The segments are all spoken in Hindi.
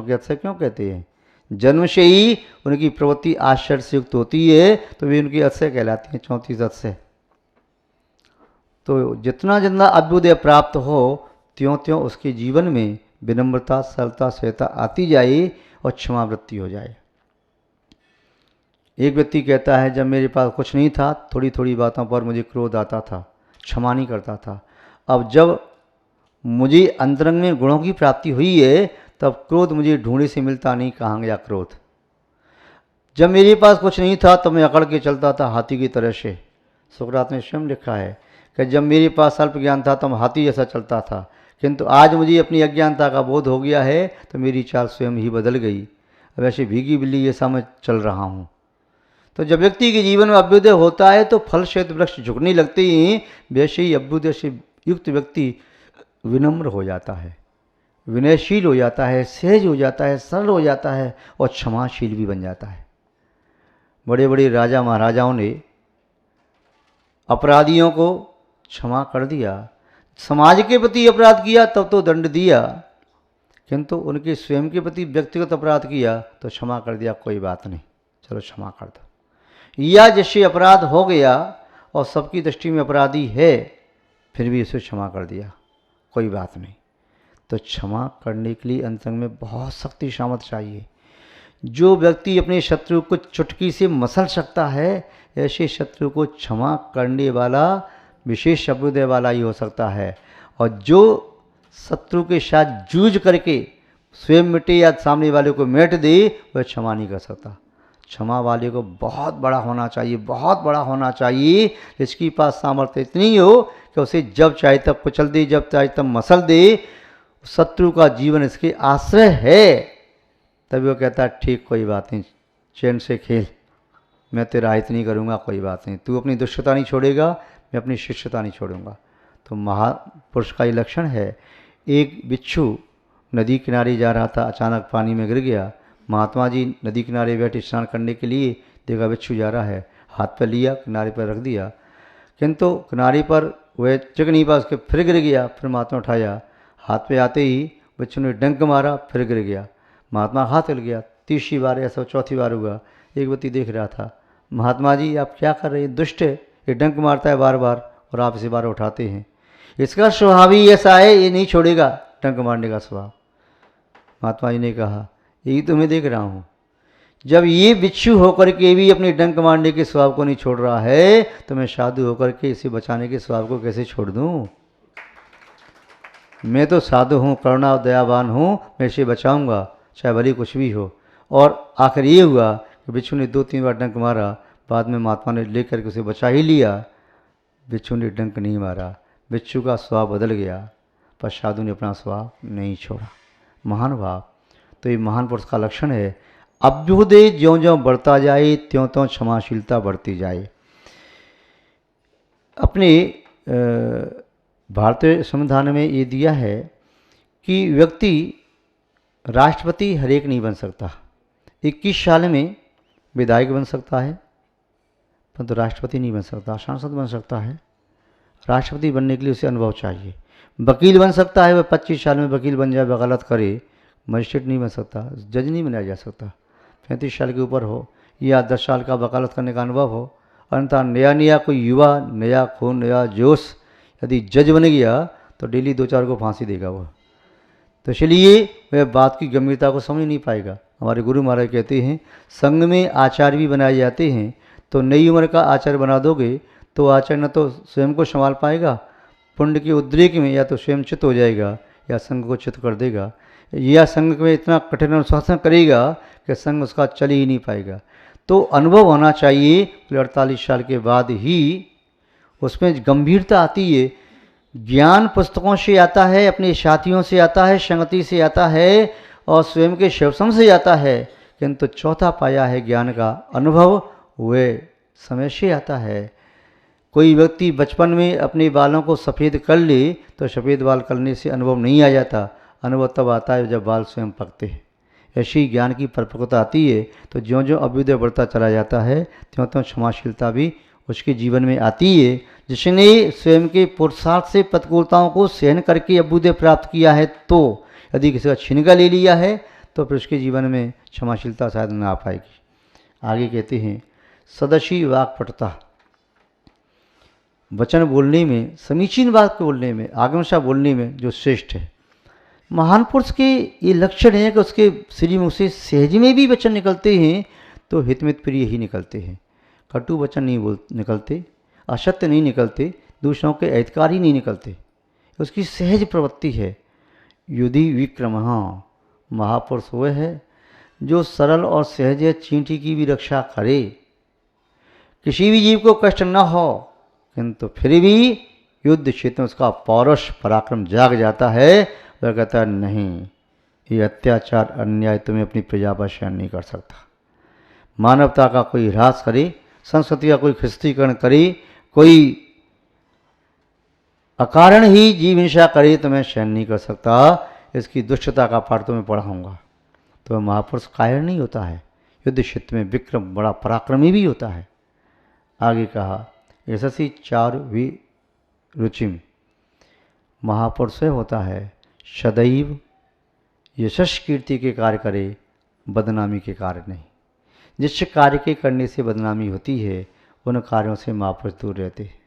महात्मा के अतिशय क्यों कहते हैं? जन्म से ही उनकी प्रवृत्ति आश्चर्य से युक्त होती है तो वे उनकी अतिशय कहलाती हैं, 34 अतिशय। तो जितना जितना अभ्युदय प्राप्त हो त्यों त्यों उसके जीवन में विनम्रता, सरलता, सहता आती जाए और क्षमावृत्ति हो जाए। एक व्यक्ति कहता है, जब मेरे पास कुछ नहीं था, थोड़ी थोड़ी बातों पर मुझे क्रोध आता था, क्षमा नहीं करता था। अब जब मुझे अंतरंग में गुणों की प्राप्ति हुई है तब क्रोध मुझे ढूंढे से मिलता नहीं, कहाँ गया क्रोध। जब मेरे पास कुछ नहीं था तो मैं अकड़ के चलता था हाथी की तरह से। सुकरात ने स्वयं लिखा है कि जब मेरे पास अल्प ज्ञान था तो मैं हाथी जैसा चलता था, किंतु आज मुझे अपनी अज्ञानता का बोध हो गया है तो मेरी चाल स्वयं ही बदल गई। अब ऐसे भीगी बिल्ली जैसा मैं चल रहा हूँ। तो जब व्यक्ति के जीवन में अभ्युदय होता है तो फल श्वेत वृक्ष झुकने लगते हैं, वैसे ही अभ्युदय से युक्त व्यक्ति विनम्र हो जाता है, विनयशील हो जाता है, सहज हो जाता है, सरल हो जाता है और क्षमाशील भी बन जाता है। बड़े बड़े राजा महाराजाओं ने अपराधियों को क्षमा कर दिया, समाज के प्रति अपराध किया तब तो दंड दिया, किंतु उनके स्वयं के प्रति व्यक्तिगत अपराध किया तो क्षमा कर दिया, कोई बात नहीं, चलो क्षमा कर दो। या जैसे अपराध हो गया और सबकी दृष्टि में अपराधी है फिर भी उसे क्षमा कर दिया, कोई बात नहीं। तो क्षमा करने के लिए अंतरंग में बहुत शक्ति सामर्थ्य चाहिए। जो व्यक्ति अपने शत्रु को चुटकी से मसल सकता है, ऐसे शत्रु को क्षमा करने वाला विशेष अभ्युदय वाला ही हो सकता है। और जो शत्रु के साथ जूझ करके स्वयं मिटे या सामने वाले को मिट दे, वह क्षमा नहीं कर सकता। क्षमा वाले को बहुत बड़ा होना चाहिए, बहुत बड़ा होना चाहिए, जिसके पास सामर्थ्य इतनी हो कि उसे जब चाहे तब कुचल दे, जब चाहे तब मसल दे। शत्रु का जीवन इसके आश्रय है, तभी वो कहता है ठीक, कोई बात नहीं, चैन से खेल, मैं तेरा हित नहीं करूँगा, कोई बात नहीं, तू अपनी दुष्टता नहीं छोड़ेगा, मैं अपनी शिष्यता नहीं छोड़ूंगा। तो महापुरुष का ये लक्षण है। एक बिच्छू नदी किनारे जा रहा था, अचानक पानी में गिर गया। महात्मा जी नदी किनारे बैठे स्नान करने के लिए, देखा बिच्छू जा रहा है, हाथ पर लिया, किनारे पर रख दिया, किंतु किनारे पर वह टिक नहीं पाया, उसके फिर गिर गया। फिर महात्मा उठाया, हाथ पे आते ही बिच्छू ने डंक मारा, फिर गिर गया। महात्मा हाथ हिल गया, तीसरी बार ऐसा चौथी बार हुआ। एक व्यक्ति देख रहा था, महात्मा जी आप क्या कर रहे हैं, दुष्ट है, ये डंक मारता है बार बार और आप इसे बार उठाते हैं, इसका स्वभाव ही ऐसा है, ये नहीं छोड़ेगा डंक मारने का स्वभाव। महात्मा जी ने कहा, यही तो मैं देख रहा हूँ, जब ये बिच्छू होकर के भी अपने डंक मारने के स्वभाव को नहीं छोड़ रहा है तो मैं साधु होकर के इसे बचाने के स्वभाव को कैसे छोड़ दूँ। मैं तो साधु हूँ, करुणा और दयावान हूँ, मैं इसे बचाऊँगा चाहे भले कुछ भी हो। और आखिर ये हुआ कि बिच्छू ने 2-3 बार डंक मारा, बाद में महात्मा ने लेकर के उसे बचा ही लिया। बिच्छू ने डंक नहीं मारा, बिच्छू का स्वभाव बदल गया, पर साधु ने अपना स्वभाव नहीं छोड़ा। महान भाव। तो ये महान पुरुष का लक्षण है। अभ्युदय ज्यों ज्यों बढ़ता जाए त्यों त्यों क्षमाशीलता बढ़ती जाए। अपने भारतीय संविधान में ये दिया है कि व्यक्ति राष्ट्रपति हर एक नहीं बन सकता। 21 साल में विधायक बन सकता है, परंतु राष्ट्रपति नहीं बन सकता। सांसद बन सकता है, राष्ट्रपति बनने के लिए उसे अनुभव चाहिए। वकील बन सकता है, वह 25 साल में वकील बन जाए, गलत करे, मजिस्ट्रेट नहीं बन सकता, जज नहीं बनाया जा सकता। 35 साल के ऊपर हो या 10 साल का वकालत करने का अनुभव हो, अन्यथा नया नया कोई युवा, नया खून, नया जोश यदि जज बन गया तो डेली 2-4 को फांसी देगा वो। तो इसलिए वह बात की गंभीरता को समझ नहीं पाएगा। हमारे गुरु महाराज कहते हैं, संघ में आचार्य भी बनाए जाते हैं, तो नई उम्र का आचार्य बना दोगे तो आचार्य न तो स्वयं को संभाल पाएगा, पुण्य के उद्रेक में या तो स्वयं चित हो जाएगा या संघ को चित कर देगा, या संघ में इतना कठिन अनुशासन करेगा कि संघ उसका चल ही नहीं पाएगा। तो अनुभव होना चाहिए। 48 साल के बाद ही उसमें गंभीरता आती है। ज्ञान पुस्तकों से आता है, अपने साथियों से आता है, संगति से आता है और स्वयं के शिवसंग से आता है, किंतु चौथा पाया है ज्ञान का अनुभव, वह समय से आता है। कोई व्यक्ति बचपन में अपने बालों को सफ़ेद कर ले तो सफ़ेद बाल करने से अनुभव नहीं आ जाता, अनुभव तब आता है जब बाल स्वयं पकते हैं। ऐसी ज्ञान की परिपक्वता आती है। तो ज्यों ज्यों अभ्युदय बढ़ता चला जाता है त्यों त्यों क्षमाशीलता भी उसके जीवन में आती है। जिसने स्वयं के पुरुषार्थ से प्रतिकूलताओं को सहन करके अभ्युदय प्राप्त किया है, तो यदि किसी का छिनका ले लिया है तो फिर उसके जीवन में क्षमाशीलता शायद न आ पाएगी। आगे कहते हैं सदशी वाक्पटुता, वचन बोलने में, समीचीन बात को बोलने में, आगमशा बोलने में जो श्रेष्ठ है। महान पुरुष के ये लक्षण है कि उसके श्री मुख से सहज में भी वचन निकलते हैं तो हितमित प्रिय ही निकलते हैं। कटु वचन नहीं निकलते, असत्य नहीं निकलते, दूसरों के अहितकारी नहीं निकलते। उसकी सहज प्रवृत्ति है। युधि विक्रम, महापुरुष वह है जो सरल और सहज चींटी की भी रक्षा करे, किसी भी जीव को कष्ट न हो, किंतु फिर भी युद्ध क्षेत्र में उसका पौरुष पराक्रम जाग जाता है। वह कहता है नहीं, ये अत्याचार अन्याय तुम्हें अपनी प्रजा पर सहन नहीं कर सकता। मानवता का कोई ह्रास करे, संस्कृति का कोई ख्रिस्तीकरण करे, कोई अकारण ही जीव हिंसा करे तो मैं सहन नहीं कर सकता। इसकी दुष्टता का पाठ तुम्हें पढ़ाऊंगा। तो महापुरुष कायर नहीं होता है, युद्ध क्षेत्र में विक्रम बड़ा पराक्रमी भी होता है। आगे कहा यशस्वी चारु रुचिम, महापुरुष होता है सदैव यशस् कीर्ति के कार्य करे, बदनामी के कार्य नहीं। जिस कार्य के करने से बदनामी होती है उन कार्यों से महापुरुष दूर रहते हैं।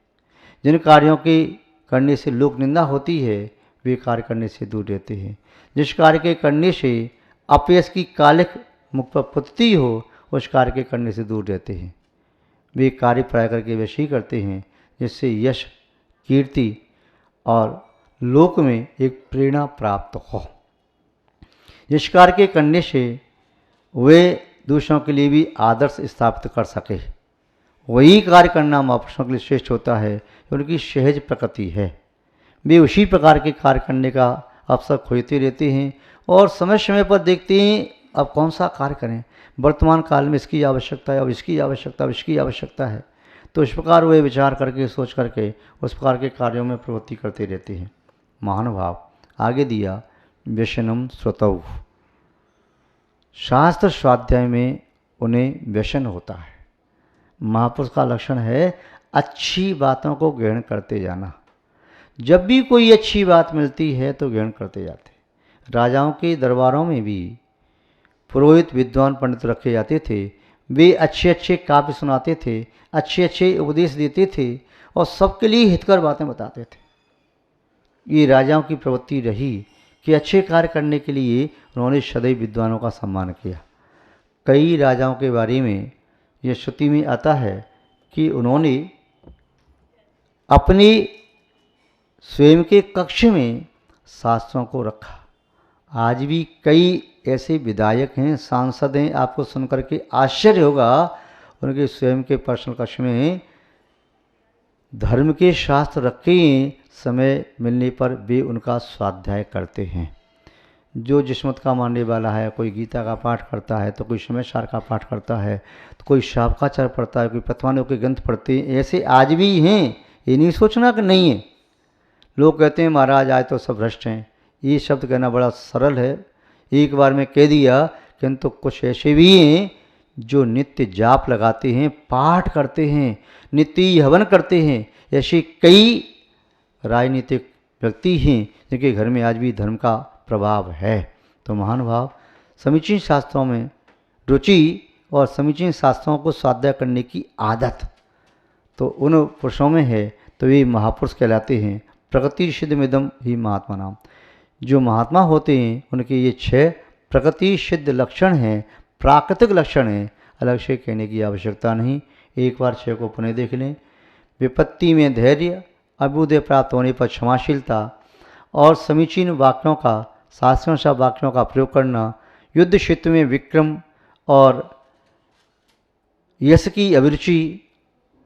जिन कार्यों के करने से लोक निंदा होती है वे कार्य करने से दूर रहते हैं। जिस कार्य के करने से अपयश की कालिक मुख पर पुतती हो उस कार्य के करने से दूर रहते हैं। वे कार्य प्राय करके वैसे ही करते हैं जिससे यश, कीर्ति और लोक में एक प्रेरणा प्राप्त हो। जिस कार्य के करने से वे दूसरों के लिए भी आदर्श स्थापित कर सके, वही कार्य करना महापुरुषों के लिए श्रेष्ठ होता है। उनकी सहज प्रकृति है। वे उसी प्रकार के कार्य करने का अवसर खोजते रहते हैं और समय समय पर देखते हैं अब कौन सा कार्य करें, वर्तमान काल में इसकी आवश्यकता है, अब इसकी आवश्यकता, अब इसकी आवश्यकता है। तो इस प्रकार वे विचार करके सोच करके उस प्रकार के कार्यों में प्रवृत्ति करते रहते हैं। महानुभाव आगे दिया व्यसनम स्वतः, शास्त्र स्वाध्याय में उन्हें व्यसन होता है। महापुरुष का लक्षण है अच्छी बातों को ग्रहण करते जाना। जब भी कोई अच्छी बात मिलती है तो ग्रहण करते जाते। राजाओं के दरबारों में भी पुरोहित विद्वान पंडित रखे जाते थे। वे अच्छे अच्छे काव्य सुनाते थे, अच्छे अच्छे उपदेश देते थे और सबके लिए हितकर बातें बताते थे। ये राजाओं की प्रवृत्ति रही कि अच्छे कार्य करने के लिए उन्होंने सदैव विद्वानों का सम्मान किया। कई राजाओं के बारे में यह श्रुति में आता है कि उन्होंने अपने स्वयं के कक्ष में शास्त्रों को रखा। आज भी कई ऐसे विधायक हैं, सांसद हैं, आपको सुनकर के आश्चर्य होगा, उनके स्वयं के पर्सनल कक्ष में धर्म के शास्त्र रखे हैं। समय मिलने पर वे उनका स्वाध्याय करते हैं। जो जिस मत का मानने वाला है, कोई गीता का पाठ करता है तो कोई समय सार का पाठ करता है, तो कोई शावकाचार पढ़ता है, कोई पतवानों के ग्रंथ पढ़ते हैं। ऐसे आज भी हैं, ये नहीं सोचना कि नहीं है। लोग कहते हैं महाराज आज तो सब भ्रष्ट हैं। ये शब्द कहना बड़ा सरल है, एक बार में कह दिया, किंतु कुछ ऐसे भी हैं जो नित्य जाप लगाते हैं, पाठ करते हैं, नित्य हवन करते हैं। ऐसे कई राजनीतिक व्यक्ति हैं जिनके घर में आज भी धर्म का प्रभाव है। तो महानुभाव समीचीन शास्त्रों में रुचि और समीचीन शास्त्रों को स्वाध्याय करने की आदत तो उन पुरुषों में है, तो वे महापुरुष कहलाते हैं। प्रकृति सिद्धमिदम ही महात्मा नाम। जो महात्मा होते हैं उनके ये 6 प्रकृति सिद्ध लक्षण हैं, प्राकृतिक लक्षण हैं, अलग से कहने की आवश्यकता नहीं। एक बार 6 को पुनः देख लें। विपत्ति में धैर्य, अभ्युदय प्राप्त होने पर क्षमाशीलता और समीचीन वाक्यों का, शास्त्रों सा वाक्यों का प्रयोग करना, युद्ध क्षेत्र में विक्रम और यश की अभिरुचि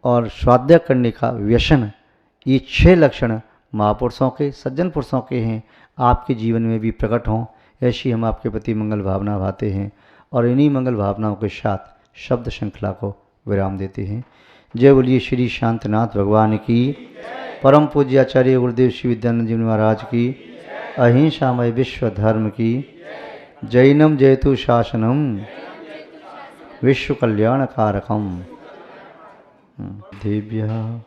और स्वाध्याय करने का व्यसन, ये 6 लक्षण महापुरुषों के, सज्जन पुरुषों के हैं। आपके जीवन में भी प्रकट हों, ऐसी हम आपके प्रति मंगल भावना भाते हैं और इन्हीं मंगल भावनाओं के साथ शब्द श्रृंखला को विराम देते हैं। जय बोलिए श्री शांतनाथ भगवान की, परम पूज्य आचार्य गुरुदेव श्री विद्यानंद जी महाराज की, अहिंसामय विश्व धर्म की। जैनम जयतु शासनम विश्व कल्याण कारकम। देव्या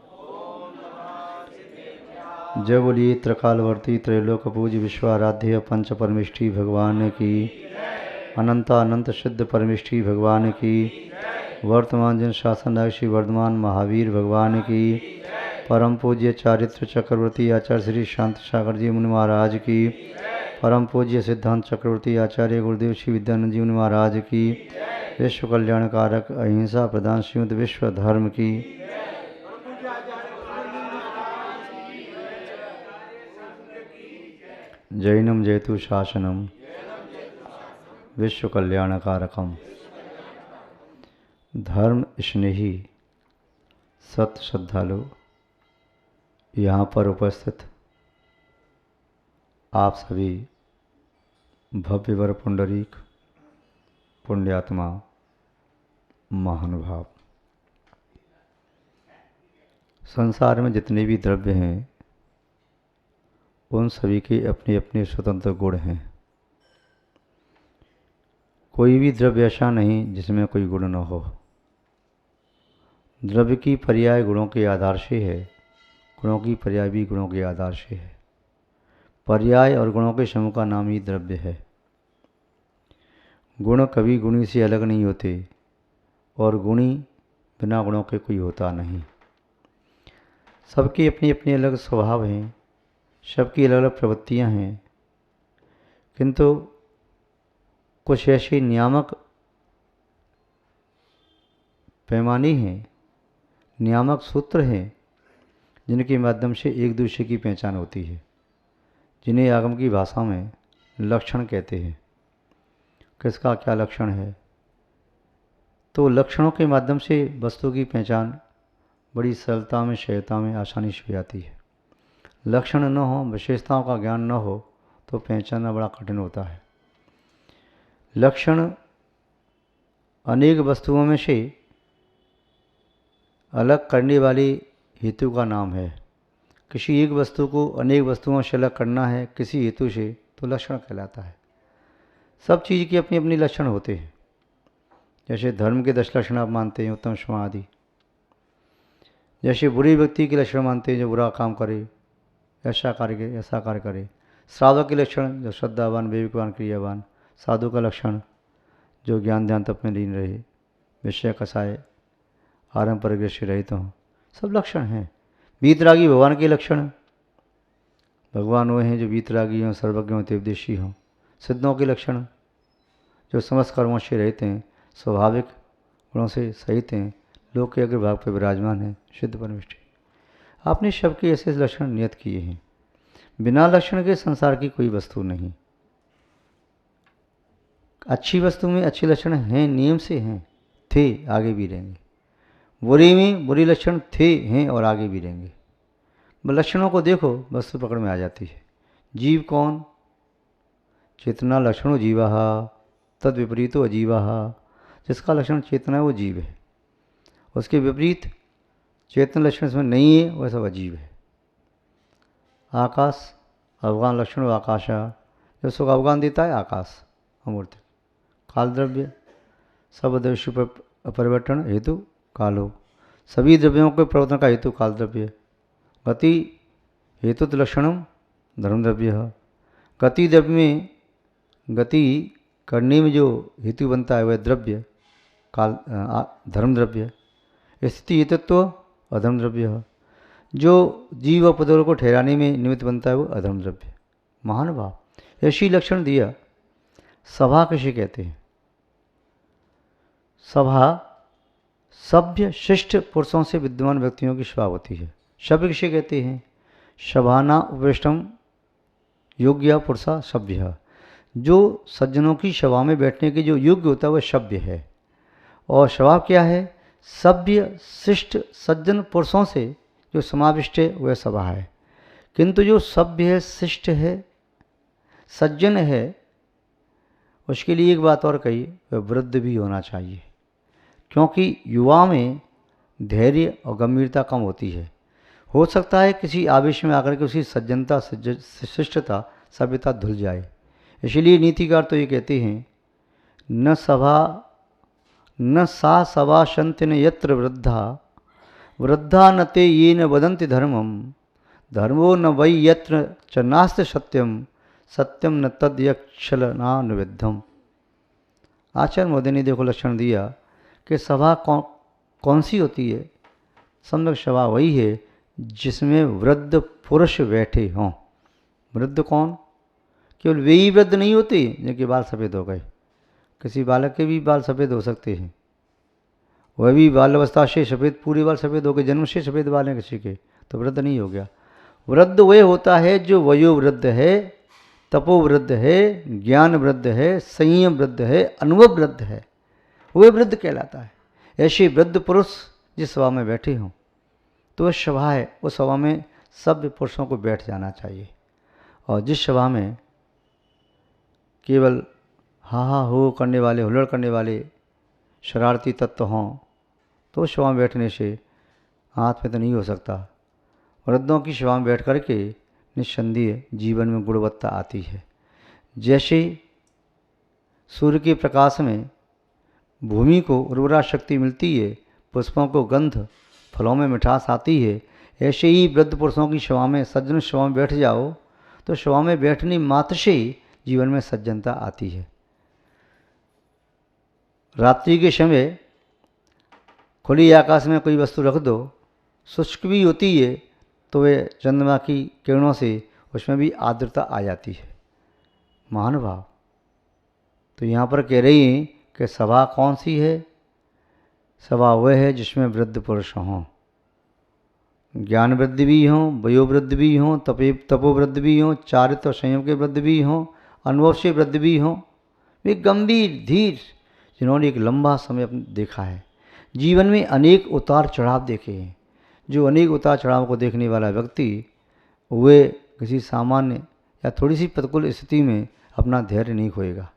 जय बोलिए त्रिकालवर्ती त्रैलोक पूज्य विश्वाराध्य पंच परमेष्ठी भगवान की। अनंत सिद्ध परमेष्ठी भगवान की, वर्तमान जन शासन नायक श्री वर्धमान महावीर भगवान की, परम पूज्य चारित्र चक्रवर्ती आचार्य श्री शांति सागर जी मुनि महाराज की, परम पूज्य सिद्धांत चक्रवर्ती आचार्य गुरुदेव श्री विद्यानंद जी मुनि महाराज की, विश्व कल्याण कारक अहिंसा प्रधान श्रीमद विश्व धर्म की, जैनम जयतु शासनम विश्व कल्याण कारकम, धर्म स्नेही सत्य श्रद्धालु यहाँ पर उपस्थित आप सभी भव्यवर पुंडरीक पुण्यात्मा महानुभाव, संसार में जितने भी द्रव्य हैं उन सभी के अपने अपने स्वतंत्र गुण हैं। कोई भी द्रव्य ऐसा नहीं जिसमें कोई गुण न हो। द्रव्य की पर्याय गुणों के आधार से है, गुणों की पर्याय भी गुणों के आधार से है। पर्याय और गुणों के समूह का नाम ही द्रव्य है। गुण कभी गुणी से अलग नहीं होते और गुणी बिना गुणों के कोई होता नहीं। सबकी अपनी अपनी अलग स्वभाव हैं, सबकी अलग अलग प्रवृत्तियाँ हैं, किंतु कुछ ऐसे नियामक पैमाने हैं, नियामक सूत्र हैं जिनके माध्यम से एक दूसरे की पहचान होती है, जिन्हें आगम की भाषा में लक्षण कहते हैं। किसका क्या लक्षण है, तो लक्षणों के माध्यम से वस्तु की पहचान बड़ी सरलता में, सहजता में, आसानी से हो जाती है। लक्षण न हो, विशेषताओं का ज्ञान न हो तो पहचानना बड़ा कठिन होता है। लक्षण अनेक वस्तुओं में से अलग करने वाली हेतु का नाम है। किसी एक वस्तु को अनेक वस्तुओं से अलग करना है किसी हेतु से तो लक्षण कहलाता है। सब चीज़ के अपने अपने लक्षण होते हैं। जैसे धर्म के 10 लक्षण आप मानते हैं, उत्तम क्षमा आदि। जैसे बुरे व्यक्ति के लक्षण मानते हैं, जो बुरा काम करे, ऐसा कार्य करे। साधु के लक्षण जो श्रद्धावान, विवेकवान, क्रियावान। साधु का लक्षण जो ज्ञान ध्यान तप में लीन रहे, विषय कसाय, आरंभ परिग्रह से रहित हों, सब लक्षण हैं। वीतरागी भगवान के लक्षण, भगवान वो हैं जो वीतरागी हों, सर्वज्ञ हों, देवदेशी हों। सिद्धों के लक्षण जो समस्त कर्मों से रहते हैं, स्वाभाविक गुणों से सहित हैं, लोक के अग्रभाग पर विराजमान हैं, सिद्ध परमेष्ठी। आपने सबके ऐसे लक्षण नियत किए हैं। बिना लक्षण के संसार की कोई वस्तु नहीं। अच्छी वस्तु में अच्छे लक्षण हैं, नियम से हैं, थे, आगे भी रहेंगे। बुरी में बुरी लक्षण थे, हैं और आगे भी रहेंगे। लक्षणों को देखो, वस्तु पकड़ में आ जाती है। जीव कौन? चेतना लक्षणों जीवा, तद विपरीतो अजीवा। जिसका लक्षण चेतना है वो जीव है, उसके विपरीत चेतन लक्षण इसमें नहीं है, वह सब अजीव है। आकाश अवगान लक्षण आकाशा, जो सुख अवगान देता है आकाश अमूर्त। काल द्रव्य सब दृश्य पर परिवर्तन हेतु कालो, सभी द्रव्यों के प्रवर्तन का हेतु काल द्रव्य। गति हेतु लक्षणम धर्म द्रव्य। गति द्रव्य में गति करने में जो हेतु बनता है वह द्रव्य काल धर्म द्रव्य। स्थिति हेतुत्व अधर्म द्रव्य। जो जीव व पदार्थों को ठहराने में निमित्त बनता है वो अधर्म द्रव्य। महान भाव ऐसी लक्षण दिया। सभा किसे कहते हैं? सभा सभ्य शिष्ट पुरुषों से विद्यमान व्यक्तियों की सभा होती है। सभ्य किसे कहते हैं? सभाना उपवेष्टम योग्य पुरुषा सभ्य। जो सज्जनों की सभा में बैठने के जो योग्य होता है वह सभ्य है। और स्वभाव क्या है? सभ्य शिष्ट सज्जन पुरुषों से जो समाविष्ट है वह सभा है। किंतु जो सभ्य है, शिष्ट है, सज्जन है, उसके लिए एक बात और कही, वह वृद्ध भी होना चाहिए। क्योंकि युवा में धैर्य और गंभीरता कम होती है। हो सकता है किसी आवेश में आकर के उसकी सज्जनता, शिष्टता, सभ्यता धुल जाए। इसलिए नीतिकार तो ये कहते हैं, न सा सभा शंतिन यत्र वृद्धा, वृद्धा न ते ये न वदन्ति धर्मम, धर्मो न वै यत्र च नास्ति सत्यम, सत्यम न तद यक्षलना निविद्धम। आचार्य मोदी ने देखो लक्षण दिया कि सभा कौन सी होती है? सम्यक सभा वही है जिसमें वृद्ध पुरुष बैठे हों। वृद्ध कौन? केवल वे ही वृद्ध नहीं होते जिनके बाल सफ़ेद हो गए। किसी बालक के भी बाल सफ़ेद हो सकते हैं, वह भी बाल अवस्था से सफ़ेद, पूरे बाल सफ़ेद हो गए, जन्म से सफ़ेद बाल हैं किसी के, तो वृद्ध नहीं हो गया। वृद्ध वह होता है जो वयोवृद्ध है, तपोवृद्ध है, ज्ञान वृद्ध है, संयम वृद्ध है, अनुभव वृद्ध है, वह वृद्ध कहलाता है। ऐसे वृद्ध पुरुष जिस सभा में बैठे हों तो वह सभा है, उस सभा में सभ्य पुरुषों को बैठ जाना चाहिए। और जिस सभा में केवल हा हा हो करने वाले, हुल्लड़ करने वाले शरारती तत्व हों तो उस सभा में बैठने से हाथ में तो नहीं हो सकता। वृद्धों की सभा में बैठ करके निस्संदेह जीवन में गुणवत्ता आती है। जैसे सूर्य के प्रकाश में भूमि को उर्वरा शक्ति मिलती है, पुष्पों को गंध, फलों में मिठास आती है, ऐसे ही वृद्ध पुरुषों की सभा में, सज्जन सभा में बैठ जाओ तो सभा में बैठने मात्र से जीवन में सज्जनता आती है। रात्रि के समय खुली आकाश में कोई वस्तु रख दो, शुष्क भी होती है तो वे चंद्रमा की किरणों से उसमें भी आर्द्रता आ जाती है। महानुभाव, तो यहाँ पर कह रही हैं कि सभा कौन सी है? सभा वह है जिसमें वृद्ध पुरुष हों, ज्ञान वृद्धि भी हों, वयोवृद्ध भी हों, तपोवृद्ध भी हों, चारित्र और संयम के वृद्ध भी हों, अनुभव से वृद्ध भी हों, वे गंभीर धीर, जिन्होंने एक लंबा समय देखा है, जीवन में अनेक उतार चढ़ाव देखे हैं। जो अनेक उतार चढ़ाव को देखने वाला व्यक्ति, वे किसी सामान्य या थोड़ी सी प्रतिकूल स्थिति में अपना धैर्य नहीं खोएगा।